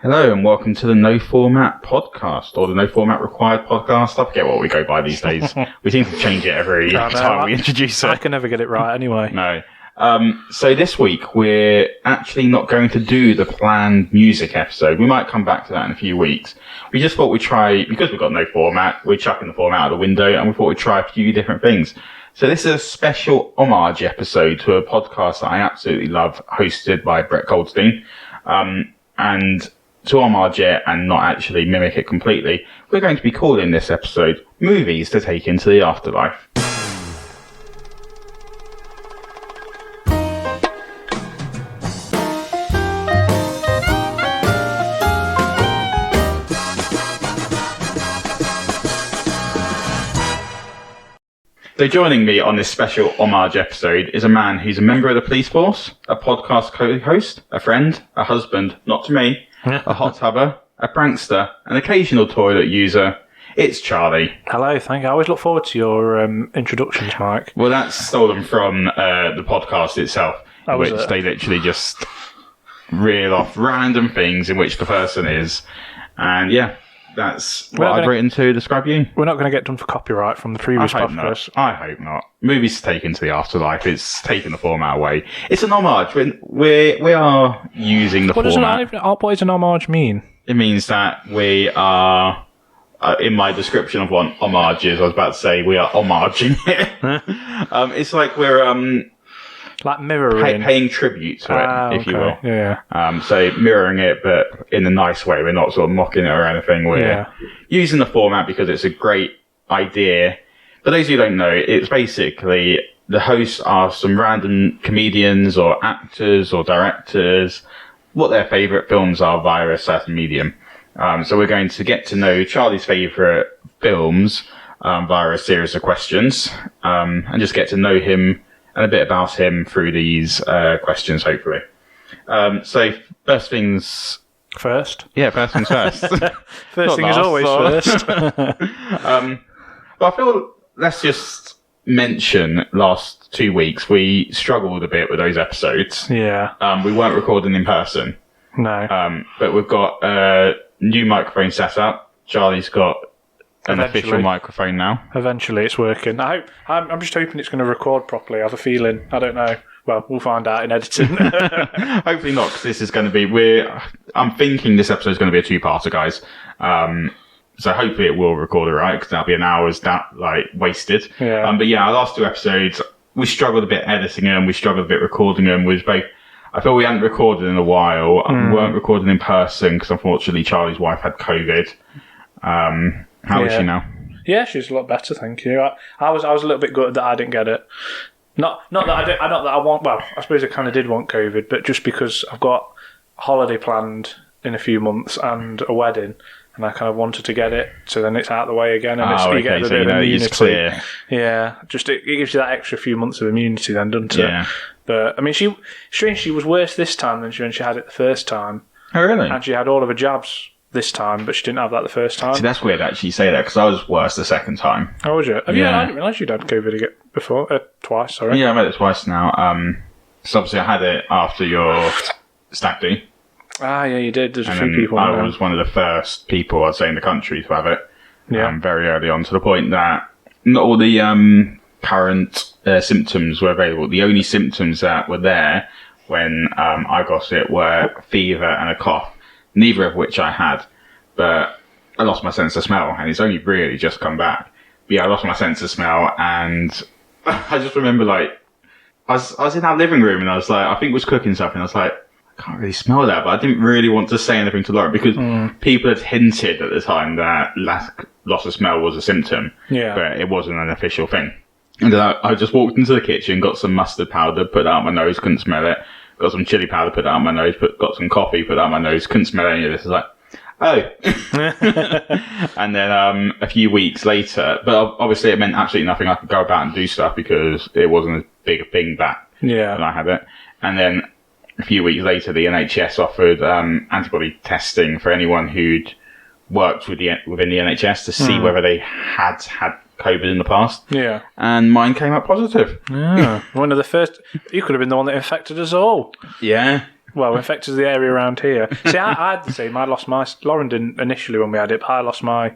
Hello and welcome to the No Format Podcast, or the No Format Required Podcast. I forget what we go by these days. We seem to change it every time we introduce it. I can never get it right anyway. No. So this week we're actually not going to do the planned music episode. We might come back to that in a few weeks. We just thought we'd try, because we've got no format, we're chucking the format out the window, and we thought we'd try a few different things. So this is a special homage episode to a podcast that I absolutely love, hosted by Goldstein. And to homage it and not actually mimic it completely, we're going to be calling this episode Movies to Take into the Afterlife. So joining me on this special homage episode is a man who's a member of the police force, a podcast co-host, a friend, a husband, not to me, a hot tubber, a prankster, an occasional toilet user. It's Charlie. Hello, thank you. I always look forward to your introductions, Mike. Well, that's stolen from the podcast itself, in which they literally just reel off random things in which the person is. And yeah, that's what I've written to describe you. We're not going to get done for copyright from the previous podcast. I hope not. Movies taken to the afterlife. It's taken the format away. It's an homage. We are using the format. What does an homage mean? It means that we are, in my description of what homage is, I was about to say we are homaging it. It's like we're like mirroring, paying tribute to it, if you will. Yeah. So mirroring it, but in a nice way. We're not sort of mocking it or anything. We're using the format because it's a great idea. For those who don't know, it's basically the hosts are some random comedians or actors or directors, what their favourite films are via a certain medium. So we're going to get to know Charlie's favourite films via a series of questions, and just get to know him and a bit about him through these questions, hopefully. So first things first. Yeah, first things first. First thing is always first. But I feel let's just mention last 2 weeks we struggled a bit with those episodes. Yeah. We weren't recording in person. No. But we've got a new microphone set up. Charlie's got an official microphone now. Eventually it's working. I'm just hoping it's going to record properly. I have a feeling. I don't know. Well, we'll find out in editing. Hopefully not, because this is going to be... I'm thinking this episode is going to be a two-parter, guys. So hopefully it will record all right, because that'll be an hour's wasted. Yeah. But yeah, our last two episodes, we struggled a bit editing them, we struggled a bit recording them. I feel we hadn't recorded in a while. We weren't recording in person, because unfortunately Charlie's wife had COVID. How is she now? Yeah, she's a lot better, thank you. I was a little bit gutted that I didn't get it. Not that I want. Well, I suppose I kind of did want COVID, but just because I've got a holiday planned in a few months and a wedding, and I kind of wanted to get it, so then it's out of the way again, and you get a bit of immunity. Clear. Yeah, just it gives you that extra few months of immunity, then, doesn't it? Yeah. But I mean, she was worse this time than when she had it the first time. Oh, really? And she had all of her jabs this time, but she didn't have that the first time. See, that's weird actually you say that, because I was worse the second time. Oh, was you? Yeah, I didn't realise you'd had COVID before. Twice, sorry. Yeah, I've had it twice now. So obviously I had it after your stag do. Ah, yeah, you did. There's a few people. I was one of the first people, I'd say, in the country to have it. Yeah. Very early on, to the point that not all the current symptoms were available. The only symptoms that were there when I got it were fever and a cough, neither of which I had. But I lost my sense of smell, and it's only really just come back. But yeah, I lost my sense of smell, and I just remember, I was in our living room, and I was like, I think was cooking something. I was like, I can't really smell that, but I didn't really want to say anything to Laura, because people had hinted at the time that loss of smell was a symptom, but it wasn't an official thing. And then I just walked into the kitchen, got some mustard powder, put that out my nose, couldn't smell it. Got some chili powder, put that out my nose, got some coffee, put that out my nose, couldn't smell any of this. I was like, oh. And then a few weeks later, but obviously it meant absolutely nothing. I could go about and do stuff because it wasn't a big thing back when I had it. And then a few weeks later, the NHS offered antibody testing for anyone who'd worked within the NHS to see whether they had COVID in the past. Yeah. And mine came up positive. Yeah. One of the first. You could have been the one that infected us all. Yeah. Well, infected the area around here. See, I had the same. I lost my... Lauren didn't initially when we had it, but I lost my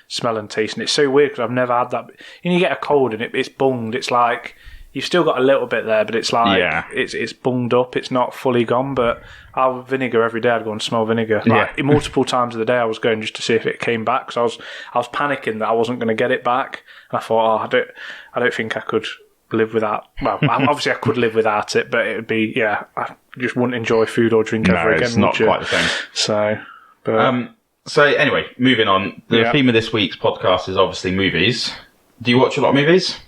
smell and taste. And it's so weird because I've never had that. And you get a cold and it's bunged. It's like... You've still got a little bit there, but it's like... Yeah. It's bunged up. It's not fully gone. But I would vinegar every day. I'd go and smell vinegar. Like, multiple times of the day I was going just to see if it came back. Because I was panicking that I wasn't going to get it back. And I thought, I don't think I could... live without. Well, obviously I could live without it, but it would be I just wouldn't enjoy food or drink ever again. It's not quite the same. So anyway, moving on. The theme of this week's podcast is obviously movies. Do you watch a lot of movies?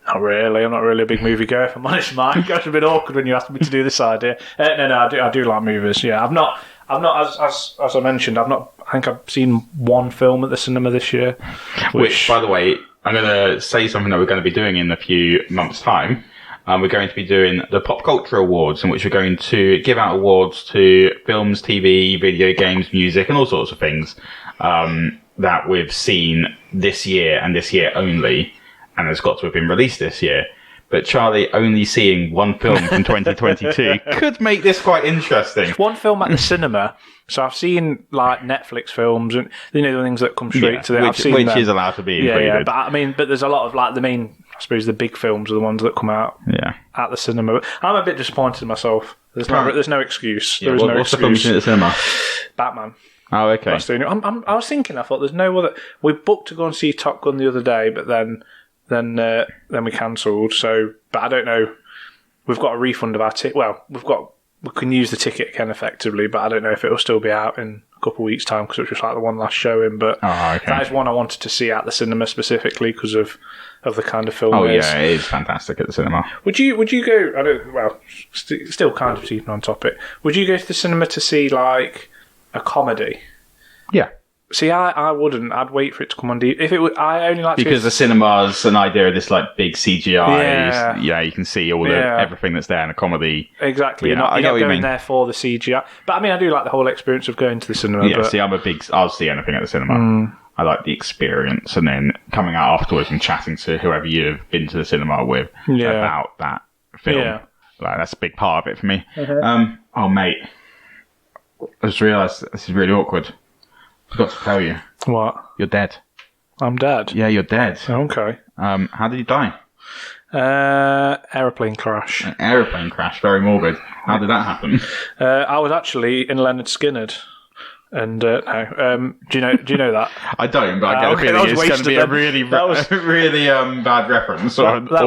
Not really. I'm not really a big movie goer, if I'm honest, Mike. It's a bit awkward when you asked me to do this idea. No, I do like movies. Yeah, I've not as I mentioned. I think I've seen one film at the cinema this year. Which by the way, I'm going to say something that we're going to be doing in a few months' time. We're going to be doing the Pop Culture Awards, in which we're going to give out awards to films, TV, video games, music, and all sorts of things that we've seen this year and this year only, and has got to have been released this year. But Charlie only seeing one film from 2022 could make this quite interesting. One film at the cinema. So I've seen like Netflix films and the things that come straight to them. Which is allowed to be included. Yeah, but there's a lot of like the main, I suppose the big films are the ones that come out at the cinema. But I'm a bit disappointed in myself. There's no excuse. Yeah, what's the film you've seen at the cinema? Batman. Oh, okay. I was thinking. I thought there's no other. We booked to go and see Top Gun the other day, but then we cancelled. So, but I don't know. We've got a refund of our ticket. Well, we can use the ticket again effectively, but I don't know if it will still be out in a couple of weeks' time because it was just like the one last showing. But that is one I wanted to see at the cinema specifically because of the kind of film. Oh it is. Yeah, it is fantastic at the cinema. Would you go? Still kind of keeping on topic. Would you go to the cinema to see like a comedy? Yeah. See, I wouldn't. I'd wait for it to come on. If it would, I only like because the cinema's an idea of this like big CGI. Yeah, you can see all everything that's there in a comedy. Exactly. You're not going there for the CGI. But I mean, I do like the whole experience of going to the cinema. Yeah. See, I'll see anything at the cinema. I like the experience, and then coming out afterwards and chatting to whoever you've been to the cinema with about that film. Yeah. Like that's a big part of it for me. Oh mate, I just realised this is really awkward. I forgot to tell you. What? You're dead. I'm dead? Yeah, you're dead. Okay. How did you die? Aeroplane crash. An aeroplane crash, very morbid. How did that happen? I was actually in Leonard Skinner. And no, do you know that? I don't, but I get a feeling it's going to be a really bad reference. That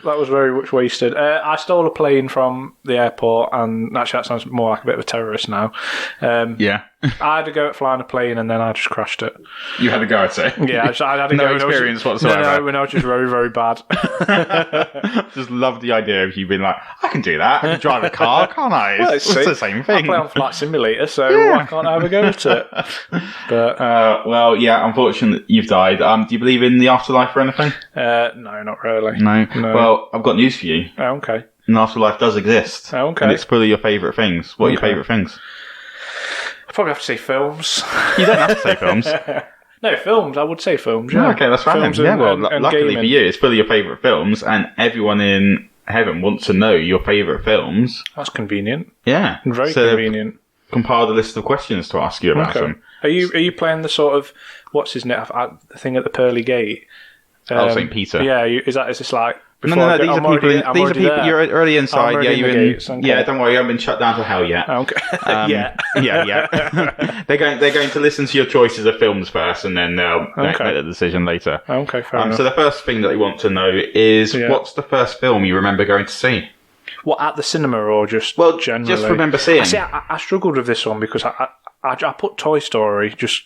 was very much wasted. I stole a plane from the airport, and actually that sounds more like a bit of a terrorist now. Yeah. I had to go at flying a plane, and then I just crashed it. You had to go at it? Yeah, I had to go. No experience whatsoever? No, when I was just very, very bad. Just love the idea of you being like, I can do that. I can drive a car, can't I? It's the same thing. I play on Flight Simulator, so why can't I have a go at it? But well, yeah, unfortunately, you've died. Do you believe in the afterlife or anything? No, not really. No. Well, I've got news for you. Oh, okay. An afterlife does exist. Oh, okay. And it's full of your favourite things. What are your favourite things? I probably have to say films. You don't have to say films. No, films. I would say films. Yeah. Okay, that's fine. Yeah, well, luckily for you, it's full of your favourite films, and everyone in heaven wants to know your favourite films. That's convenient. Yeah, very convenient. Compiled a list of questions to ask you about them. Are you playing the sort of what's his name thing at the pearly gate? St. Peter. Yeah, is this like? No, these are people. You're already inside. Yeah, yeah. Don't worry, you haven't been shut down to hell yet. Okay. Yeah. They're going to listen to your choices of films first, and then they'll make the decision later. Okay, fair enough. So the first thing that they want to know is what's the first film you remember going to see? What, at the cinema or just generally? Just remember seeing. I struggled with this one because I put Toy Story just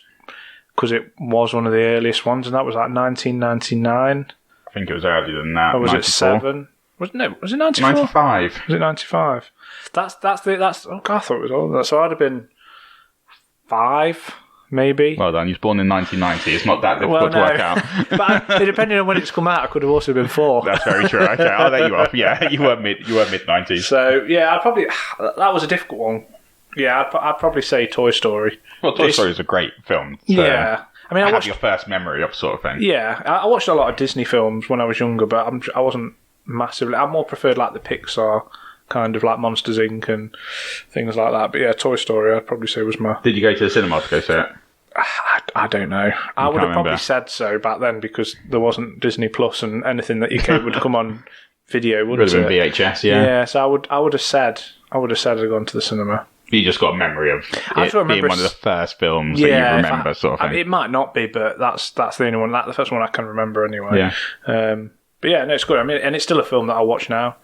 because it was one of the earliest ones, and that was like 1999. I think it was earlier than that. Or was 94? It 7? Was it 94? 95. Was it 95? That's. Oh God, I thought it was older. So I'd have been 5, maybe. Well done. You was born in 1990. It's not that difficult to work out. But depending on when it's come out, I could have also been 4. That's very true. Okay, I'll let you off. Yeah, you were mid 90s. So yeah, I'd probably. That was a difficult one. Yeah, I'd probably say Toy Story. Well, Toy Story is a great film. So. Yeah. I mean, I watched your first memory of sort of thing. Yeah, I watched a lot of Disney films when I was younger, but I wasn't massively. I more preferred like the Pixar kind of like Monsters Inc. and things like that. But yeah, Toy Story, I'd probably say was my... Did you go to the cinema to go see it? I don't know. I would have probably said so back then because there wasn't Disney Plus and anything that you came would come on video, wouldn't it? Would have been VHS, yeah. Yeah, so I would have said I'd gone to the cinema. You just got a memory of it being one of the first films that you remember, sort of thing. It might not be, but that's the only one. The first one I can remember anyway. Yeah. But yeah, no, it's good. I mean, and it's still a film that I'll watch now.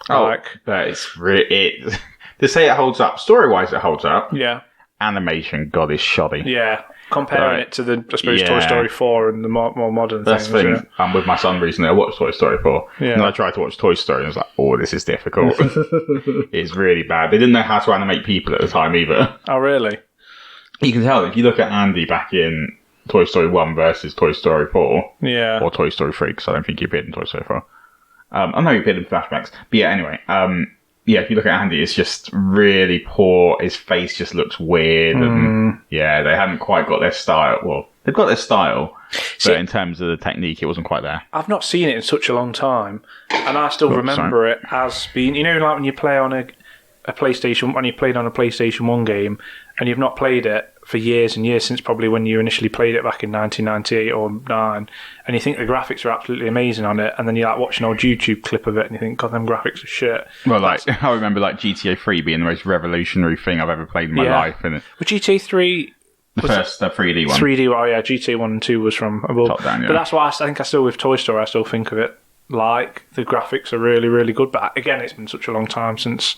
But it's to say it holds up, story-wise, it holds up. Yeah. Animation, God, is shoddy. Yeah. Comparing it to I suppose, Toy Story 4 and the more modern things. That's the thing. I'm with my son recently. I watched Toy Story 4. Yeah. And I tried to watch Toy Story and I was like, oh, this is difficult. It's really bad. They didn't know how to animate people at the time either. Oh, really? You can tell if you look at Andy back in Toy Story 1 versus Toy Story 4. Yeah. Or Toy Story 3, because I don't think he appeared in Toy Story 4. I know he appeared in flashbacks. But yeah, anyway. Yeah, if you look at Andy, it's just really poor. His face just looks weird. And yeah, they haven't quite got their style. Well, they've got their style, but in terms of the technique, it wasn't quite there. I've not seen it in such a long time, and I still remember it as being, you know, like when you play on a PlayStation, when you played on a PlayStation 1 game, and you've not played it for years and years, since probably when you initially played it back in 1998 or 9, and you think the graphics are absolutely amazing on it, and then you like watch an old YouTube clip of it and you think, God, them graphics are shit. Well, like, I remember like GTA 3 being the most revolutionary thing I've ever played in my life. And but GTA 3... The 3D one. 3D, oh yeah, GTA 1 and 2 was from above. Top down, yeah. But that's why I think I still, with Toy Story, I still think of it like the graphics are really, really good. But again, it's been such a long time since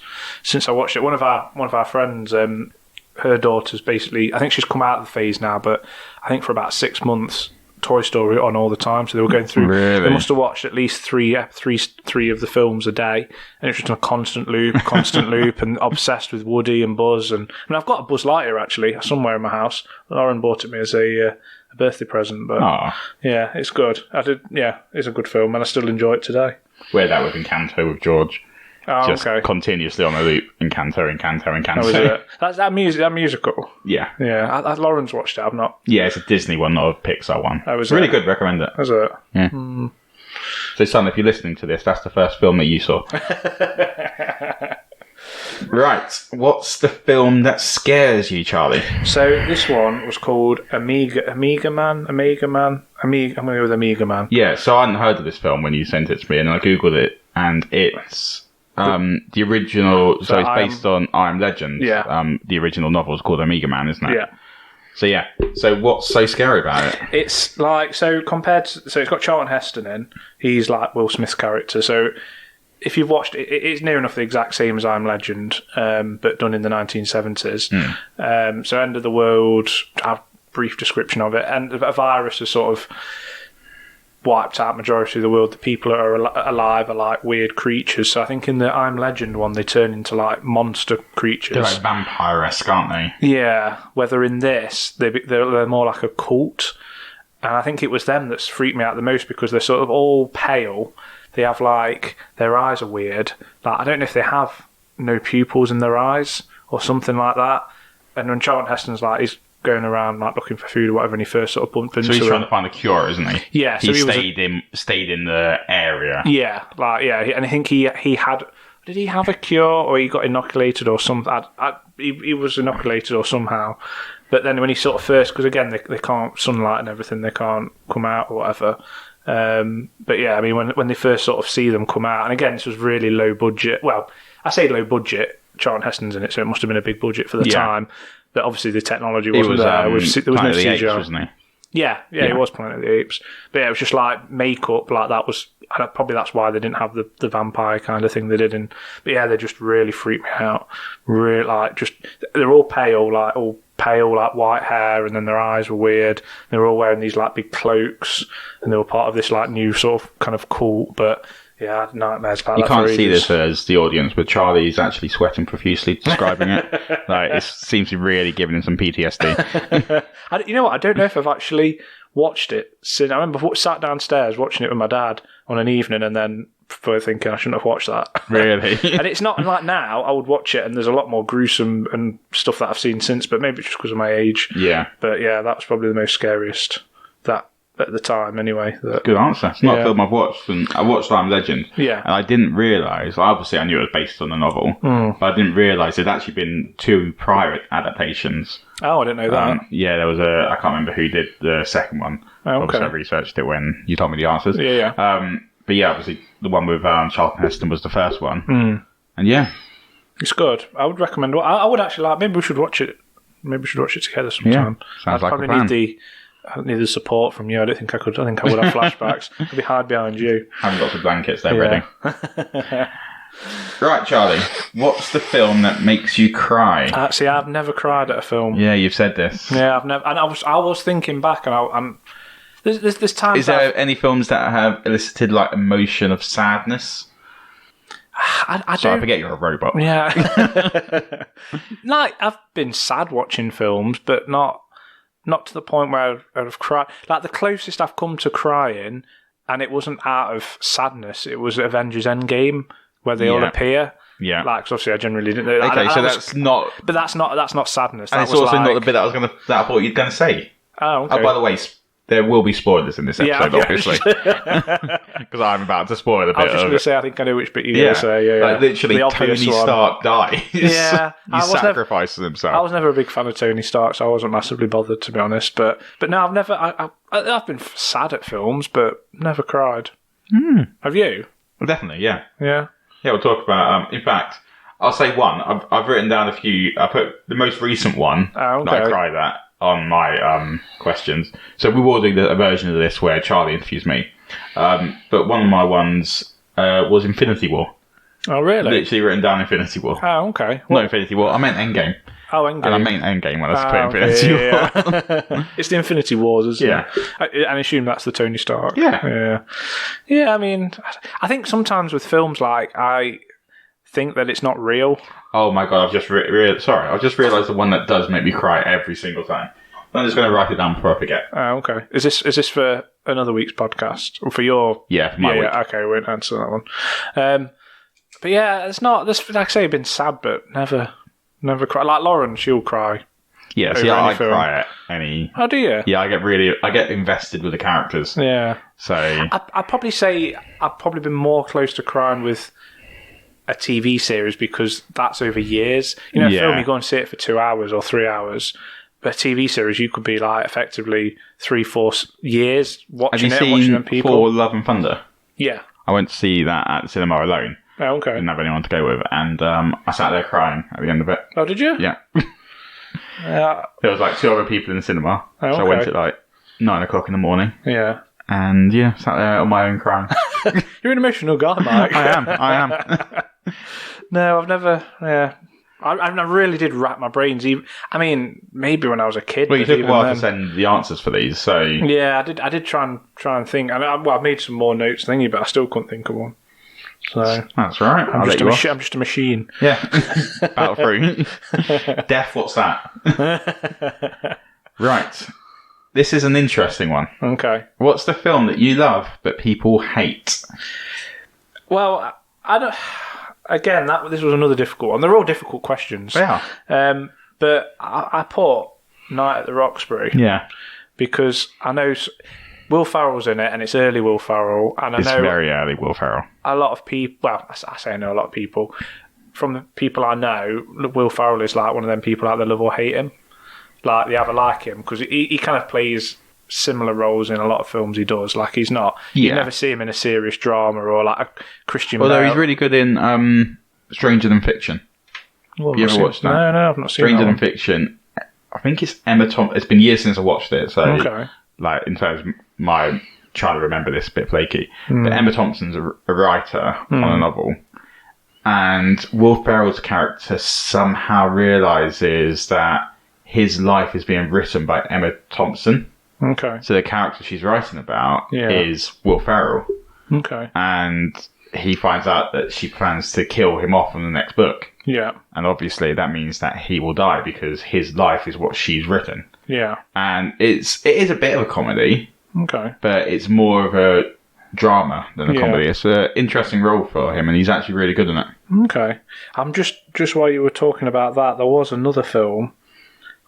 I watched it. One of our friends, her daughter's basically, I think she's come out of the phase now, but I think for about 6 months, Toy Story on all the time. So they were going through. Really? They must have watched at least three of the films a day, and it's just a constant loop, and obsessed with Woody and Buzz. And I mean, I've got a Buzz Lightyear actually somewhere in my house. Lauren bought it me as a birthday present, but yeah, it's good. It's a good film, and I still enjoy it today. We're that with Encanto with George. Oh, just okay. Continuously on a loop. Encanto. Oh, is it? That's that musical. Yeah. Yeah. Lauren's watched it. I've not. Yeah, it's a Disney one, not a Pixar one. Oh, it's really good. Recommend it. Is it? Yeah. So, son, if you're listening to this, that's the first film that you saw. Right. What's the film that scares you, Charlie? So this one was called Amiga Man. I'm going to go with Amiga Man. Yeah. So I hadn't heard of this film when you sent it to me, and I googled it, and it's the original. So it's based on I Am Legend. Yeah. The original novel is called Amiga Man, isn't it? Yeah. So yeah. So what's so scary about it? It's like, so compared to, so it's got Charlton Heston in. He's like Will Smith's character. So if you've watched it, it's near enough the exact same as I Am Legend, but done in the 1970s. So end of the world, a brief description of it, and a virus has sort of wiped out majority of the world. The people that are alive are like weird creatures. So I think in the I Am Legend one, they turn into like monster creatures. They're like vampire-esque, aren't they? Yeah. Whether in this, they're more like a cult. And I think it was them that's freaked me out the most because they're sort of all pale. They have like, their eyes are weird. Like, I don't know if they have no pupils in their eyes or something like that. And when Charlton Heston's like, he's going around like looking for food or whatever, and he first sort of bumped into. So he's trying to find a cure, isn't he? Yeah. So he stayed in the area. Yeah, like and I think he had. Did he have a cure, or he got inoculated, or something? He was inoculated, or somehow. But then when he sort of first, because again they can't, sunlight and everything, they can't come out or whatever. But yeah, I mean when they first sort of see them come out, and again this was really low budget. Well, I say low budget. Charlton Heston's in it, so it must have been a big budget for the time. But obviously the technology wasn't there. There was no CGI. Apes, wasn't he? Yeah, it was Planet of the Apes. But yeah, it was just like makeup, like that was. Probably that's why they didn't have the vampire kind of thing they did. But yeah, they just really freaked me out. Really, like they're all pale, like white hair, and then their eyes were weird. They were all wearing these like big cloaks, and they were part of this like new sort of kind of cult. But yeah, I had nightmares about that. You can't see this as the audience, but Charlie's actually sweating profusely describing it. Like, it seems to be really giving him some PTSD. You know what? I don't know if I've actually watched it since. I remember sat downstairs watching it with my dad on an evening, and then thinking I shouldn't have watched that. Really? And it's not like now. I would watch it, and there's a lot more gruesome and stuff that I've seen since. But maybe it's just because of my age. Yeah. But yeah, that was probably the most scariest. That at the time, anyway. Good answer. It's not a film I've watched. And I watched I Am Legend. Yeah. And I didn't realise, obviously I knew it was based on a novel, but I didn't realise there'd actually been 2 prior adaptations. Oh, I didn't know that. Yeah, there was I can't remember who did the second one. Oh, okay. Obviously I researched it when you told me the answers. Yeah. But yeah, obviously the one with Charlton Heston was the first one. And yeah. It's good. I would recommend. I would actually like. Maybe we should watch it. Maybe we should watch it together sometime. Yeah, sounds like a plan. I need the support from you. I don't think I could. I think I would have flashbacks. I'd be hard behind you. Haven't got the blankets. They're ready. Right, Charlie. What's the film that makes you cry? See, I've never cried at a film. Yeah, you've said this. Yeah, I've never. And I was thinking back, and I'm. There's times. Is there any films that have elicited like emotion of sadness? I Sorry, I forget you're a robot. Yeah. Like, I've been sad watching films, but not to the point where I'd have cried. Like, the closest I've come to crying, and it wasn't out of sadness, it was Avengers Endgame, where they all appear. Yeah. Like, 'cause obviously I generally didn't know. Okay, so that's not... But that's not sadness. And it's also not the bit that I thought you'd going to say. Oh, okay. Oh, by the way... There will be spoilers in this episode, obviously. Because I'm about to spoil a bit of it. I was just going to say, I think I know which bit you're going to say. Yeah, like, literally, Tony Stark dies. Yeah. He sacrifices himself. I was never a big fan of Tony Stark, so I wasn't massively bothered, to be honest. But no, I've never... I've been sad at films, but never cried. Have you? Well, definitely, yeah. Yeah? Yeah, we'll talk about... in fact, I'll say one. I've written down a few... I put the most recent one that I cried at on my questions. So we will do a version of this where Charlie interviews me. But one of my ones was Infinity War. Oh, really? Literally written down Infinity War. Oh, okay. Not Infinity War, I meant Endgame. Oh, Endgame. And I meant Endgame when I put Infinity War. Yeah. It's the Infinity Wars, isn't it? And I assume that's the Tony Stark. Yeah. Yeah, I mean, I think sometimes with films, like, I think that it's not real. Oh my god, I've just realised the one that does make me cry every single time. I'm just going to write it down before I forget. Oh, okay. Is this for another week's podcast? Or for your... Yeah, for my week. Yeah, okay, we won't answer that one. But yeah, it's not... This, like I say, I've been sad, but never cry. Like Lauren, she'll cry. Yeah, see, I cry at any... Oh, do you? Yeah, I get invested with the characters. Yeah. So... I'd probably say I've probably been more close to crying with a TV series because that's over years. You know, a film, you go and see it for 2 hours or 3 hours. But a TV series, you could be like effectively 3-4 years watching watching them people. For Love and Thunder? Yeah. I went to see that at the cinema alone. Oh, okay. Didn't have anyone to go with. And I sat there crying at the end of it. Oh, did you? Yeah. There was like 2 other people in the cinema. So I went at like 9 o'clock in the morning. Yeah. And yeah, sat there on my own crying. You're an emotional guy, Mike. I am. No, I've never... Yeah. I really did wrap my brains. I mean, maybe when I was a kid. Well, you took a while to send the answers for these, so yeah, I did try and think. And I made some more notes thingy, but I still couldn't think of one. So that's right. I'm just a machine. Yeah, battle through. Death. What's that? Right. This is an interesting one. Okay. What's the film that you love but people hate? Well, I don't. Again, this was another difficult one. They're all difficult questions. Yeah. But I put Night at the Roxbury. Yeah. Because I know Will Ferrell's in it, and it's early Will Ferrell. And it's very early Will Ferrell. A lot of people... Well, I say I know a lot of people. From the people I know, Will Ferrell is like one of them people that love or hate him. Like, they either like him, because he kind of plays similar roles in a lot of films he does. Like, he's not... You never see him in a serious drama or like a Christian Bale. Although he's really good in Stranger Than Fiction. Well, you ever watched that? No, I've not seen Stranger Than Fiction. I think it's Emma Thompson. It's been years since I watched it, so like in terms of my trying to remember this, a bit flaky. But Emma Thompson's a writer on a novel, and Will Ferrell's character somehow realises that his life is being written by Emma Thompson. Okay. So the character she's writing about is Will Ferrell. Okay. And he finds out that she plans to kill him off in the next book. Yeah. And obviously that means that he will die because his life is what she's written. Yeah. And it is a bit of a comedy. Okay. But it's more of a drama than a comedy. It's an interesting role for him, and he's actually really good in it. Okay. I'm just while you were talking about that, there was another film.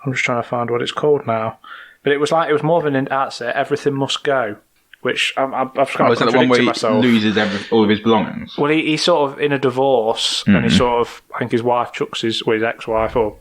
I'm just trying to find what it's called now. But it was more of an outset. Everything must go, which I've kind of is that the one where he myself. loses all of his belongings? Well, he's sort of in a divorce, and he sort of, I think his wife chucks his ex-wife, or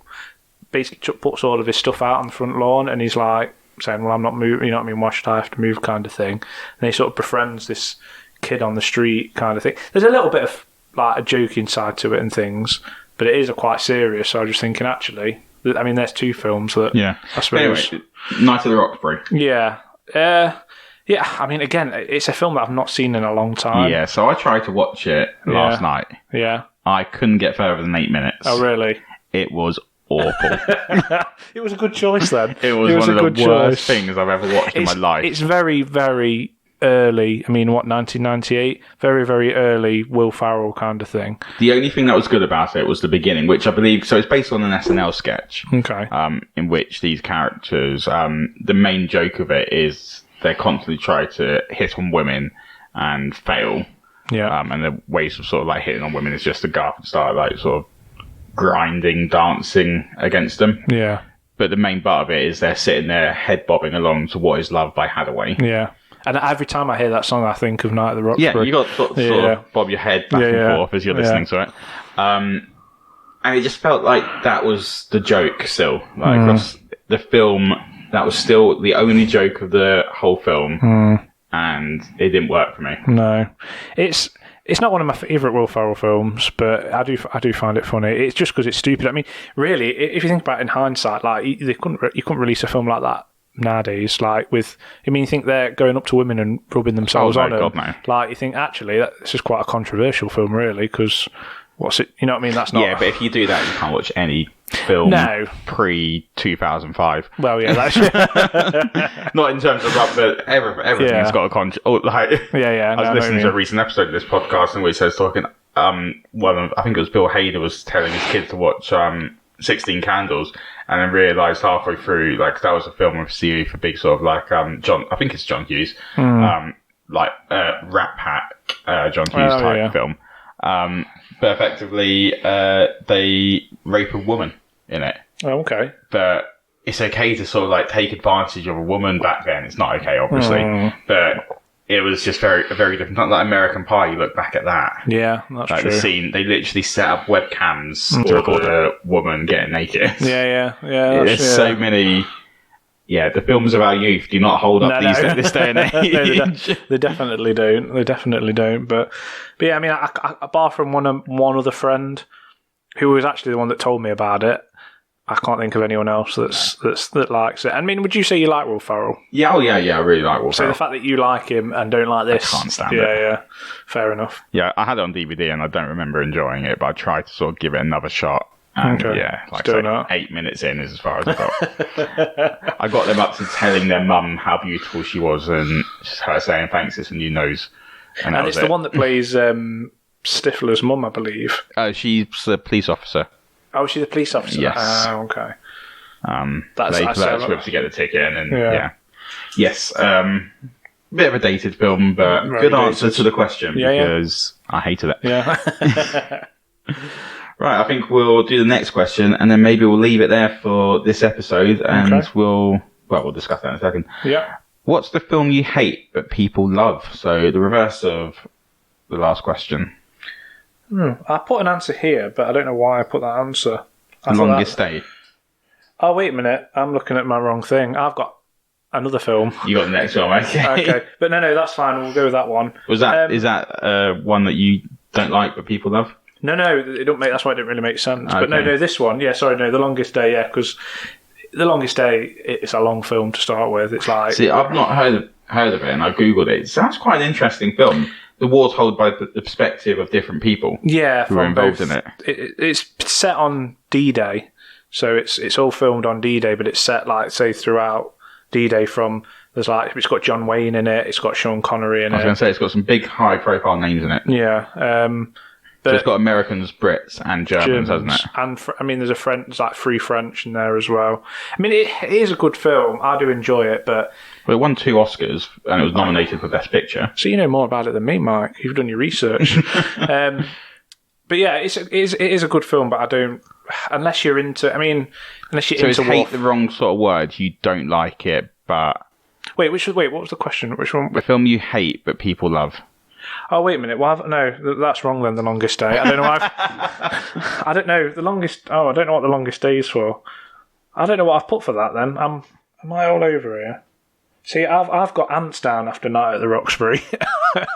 basically puts all of his stuff out on the front lawn, and he's like saying, "Well, I'm not moving. You know what I mean? Why should I have to move?" kind of thing. And he sort of befriends this kid on the street, kind of thing. There's a little bit of like a joking side to it and things, but it is quite serious. So I was just thinking, actually, I mean, there's two films that I suppose. Anyway, Night of the Roxbury. Yeah. Yeah, I mean, again, it's a film that I've not seen in a long time. Yeah, so I tried to watch it last night. Yeah. I couldn't get further than 8 minutes. Oh, really? It was awful. It was a good choice then. It was one of the worst things I've ever watched in my life. It's very, very early. I mean, 1998? Very, very early Will Ferrell kind of thing. The only thing that was good about it was the beginning, which I believe... So it's based on an SNL sketch. Okay. In which these characters... the main joke of it is they constantly try to hit on women and fail. Yeah. And the ways of sort of like hitting on women is just to go up and start like sort of grinding, dancing against them. Yeah. But the main part of it is they're sitting there head bobbing along to What Is Love by Hathaway. Yeah. And every time I hear that song, I think of Night of the Roxbury. Yeah, you got to sort of bob your head back and forth as you're listening to it. And it just felt like that was the joke still. Like the film, that was still the only joke of the whole film. And it didn't work for me. No. It's not one of my favourite Will Ferrell films, but I do find it funny. It's just because it's stupid. I mean, really, if you think about it in hindsight, like you couldn't release a film like that nowadays. Like you think they're going up to women and rubbing themselves on them? God, no. Like you think actually this is quite a controversial film, really, because what's it? You know what I mean? That's not. Yeah, but if you do that, you can't watch any film pre-2005. Well, yeah, that's not in terms of that, but everything's got a I was listening to a recent episode of this podcast in which I was talking. I think it was Bill Hader was telling his kids to watch 16 Candles, and then realised halfway through, like, that was a film with Stevie for big sort of like I think it's John Hughes, like Rat Pack, John Hughes type film. But effectively, they rape a woman in it. Oh, okay. But it's okay to sort of like take advantage of a woman back then. It's not okay, obviously. But it was just very different. Not like American Pie, you look back at that. Yeah, that's like true. The scene, they literally set up webcams to record a woman getting naked. Yeah. There's so many... Yeah, the films of our youth do not hold up this day and age. No, they definitely don't. They definitely don't. But yeah, I mean, apart from one other friend who was actually the one that told me about it, I can't think of anyone else that likes it. I mean, would you say you like Will Ferrell? Yeah, I really like Will Ferrell. So the fact that you like him and don't like this, I can't stand it. Yeah, fair enough. Yeah, I had it on DVD and I don't remember enjoying it, but I tried to sort of give it another shot. And yeah, like I say, 8 minutes in is as far as I got. I got them up to telling their mum how beautiful she was, and just her saying, "Thanks, it's a new nose." And it's the one that plays Stifler's mum, I believe. She's a police officer. Oh, she's a police officer? Yes. Ah, okay. They to get the ticket in, and yes. Bit of a dated film, but very good answer to the question because I hated it. Yeah. Right, I think we'll do the next question, and then maybe we'll leave it there for this episode, and we'll discuss that in a second. Yeah. What's the film you hate but people love? So the reverse of the last question. I put an answer here, but I don't know why I put that answer. Longest Day. Oh, wait a minute. I'm looking at my wrong thing. I've got another film. You got the next one, okay. But no, that's fine. We'll go with that one. Is that one that you don't like but people love? No, it don't make. That's why it didn't really make sense. Okay. But no, this one. Yeah, sorry, no, The Longest Day. Yeah, because The Longest Day, it's a long film to start with. It's like I've not heard of it, and I googled it. It sounds quite an interesting film. The war's told by the perspective of different people. Yeah, who are involved in it. It's set on D-Day, so it's all filmed on D-Day, but it's set like say throughout D-Day. It's got John Wayne in it. It's got Sean Connery in it. I was going to say it's got some big high-profile names in it. Yeah. So it's got Americans, Brits, and Germans, hasn't it? And there's there's like free French in there as well. I mean, it is a good film. I do enjoy it, but it won 2 Oscars and it was nominated for Best Picture. So you know more about it than me, Mike. You've done your research. But yeah, it is a good film, but I don't. Unless you're into. I mean, unless you're into. So hate the wrong sort of word. You don't like it, but Wait, what was the question? Which one? the film you hate but people love. Oh, wait a minute. Well, no, that's wrong then, The Longest Day. I don't know why I don't know. The Longest... Oh, I don't know what The Longest Day is for. I don't know what I've put for that then. Am I all over here? See, I've got Ants down after Night at the Roxbury.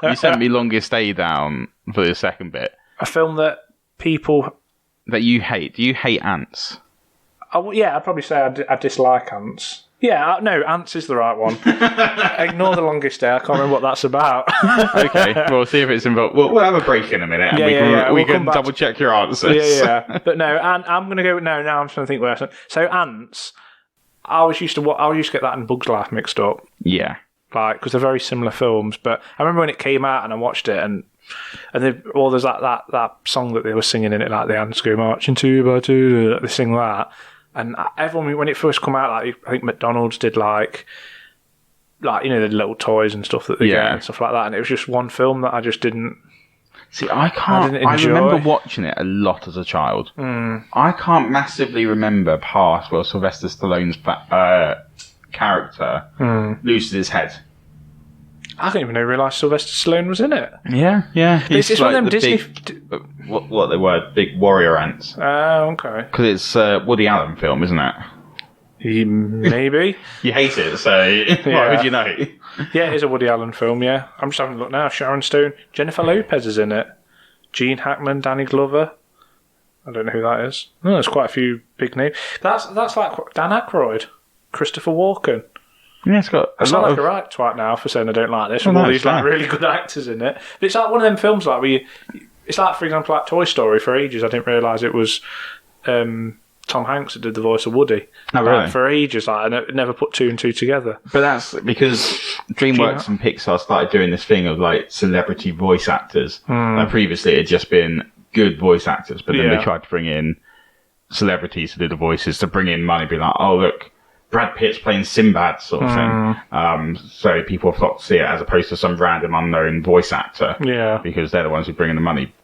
You sent me Longest Day down for the second bit. A film that people... That you hate. Do you hate Ants? Oh, yeah, I'd probably say I dislike Ants. Yeah, no, Ants is the right one. Ignore The Longest Day. I can't remember what that's about. Okay, we'll see if it's involved. We'll have a break in a minute, and we can double check your answers. Yeah. But no, and I'm going to go. No, now I'm trying to think where. So Ants, I used to get that and Bug's Life mixed up. Yeah, like because they're very similar films. But I remember when it came out and I watched it, and there's that song that they were singing in it, like the ants go marching 2 by 2. They sing that. And everyone, when it first come out, like I think McDonald's did like you know the little toys and stuff that they get and stuff like that, and it was just one film that I just didn't. See, I remember watching it a lot as a child. I can't massively remember past where Sylvester Stallone's character loses his head. I didn't even realise Sylvester Stallone was in it. Yeah. It's like one of them Disney... what they were, big warrior ants. Oh, okay. Because it's a Woody Allen film, isn't it? Maybe. You hate it, so why would you know? Yeah, it is a Woody Allen film, yeah. I'm just having a look now. Sharon Stone. Jennifer Lopez is in it. Gene Hackman, Danny Glover. I don't know who that is. No, there's quite a few big names. That's like Dan Aykroyd. Christopher Walken. Yeah, it's got I sound like a right twat now for saying I don't like this. With all these like really good actors in it. But it's like one of them films like where it's like, for example, like Toy Story. For ages, I didn't realise it was Tom Hanks that did the voice of Woody. Oh, really? For ages, like, I never put 2 and 2 together. But that's because DreamWorks and Pixar started doing this thing of like celebrity voice actors. Like previously, it had just been good voice actors, but then they tried to bring in celebrities to do the voices to bring in money. Be like, oh look, Brad Pitt's playing Sinbad, sort of thing. So people flock to see it as opposed to some random unknown voice actor. Yeah, because they're the ones who bring in the money.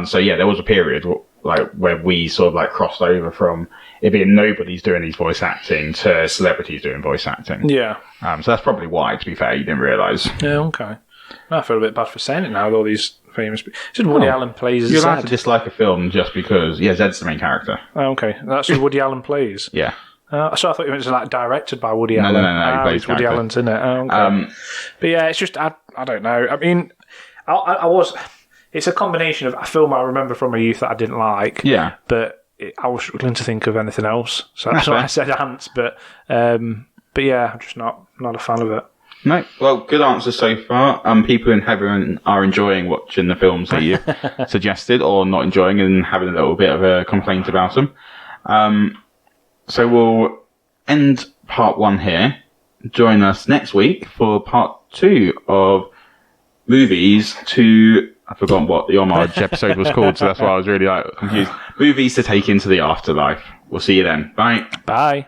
So yeah, there was a period like where we sort of like crossed over from it being nobody's doing these voice acting to celebrities doing voice acting. Yeah. So that's probably why, to be fair, you didn't realise. Yeah, okay. I feel a bit bad for saying it now with all these famous people. It's just Woody Allen plays You're Zed. allowed to dislike a film just because, Zed's the main character. Oh, okay. That's who Woody Allen plays? Yeah. So I thought it was like directed by Woody Allen. No. He plays Woody Allen's in it. Oh, okay. But yeah, it's just, I don't know. I mean, it's a combination of a film I remember from my youth that I didn't like. Yeah. But I was struggling to think of anything else. So that's why I said Ants. But yeah, I'm just not a fan of it. No, well, good answers so far. People in heaven are enjoying watching the films that you suggested, or not enjoying and having a little bit of a complaint about them. So we'll end part 1 here. Join us next week for part 2 of movies to... I've forgotten what the homage episode was called, so that's why I was really confused. Movies to take into the afterlife. We'll see you then. Bye. Bye.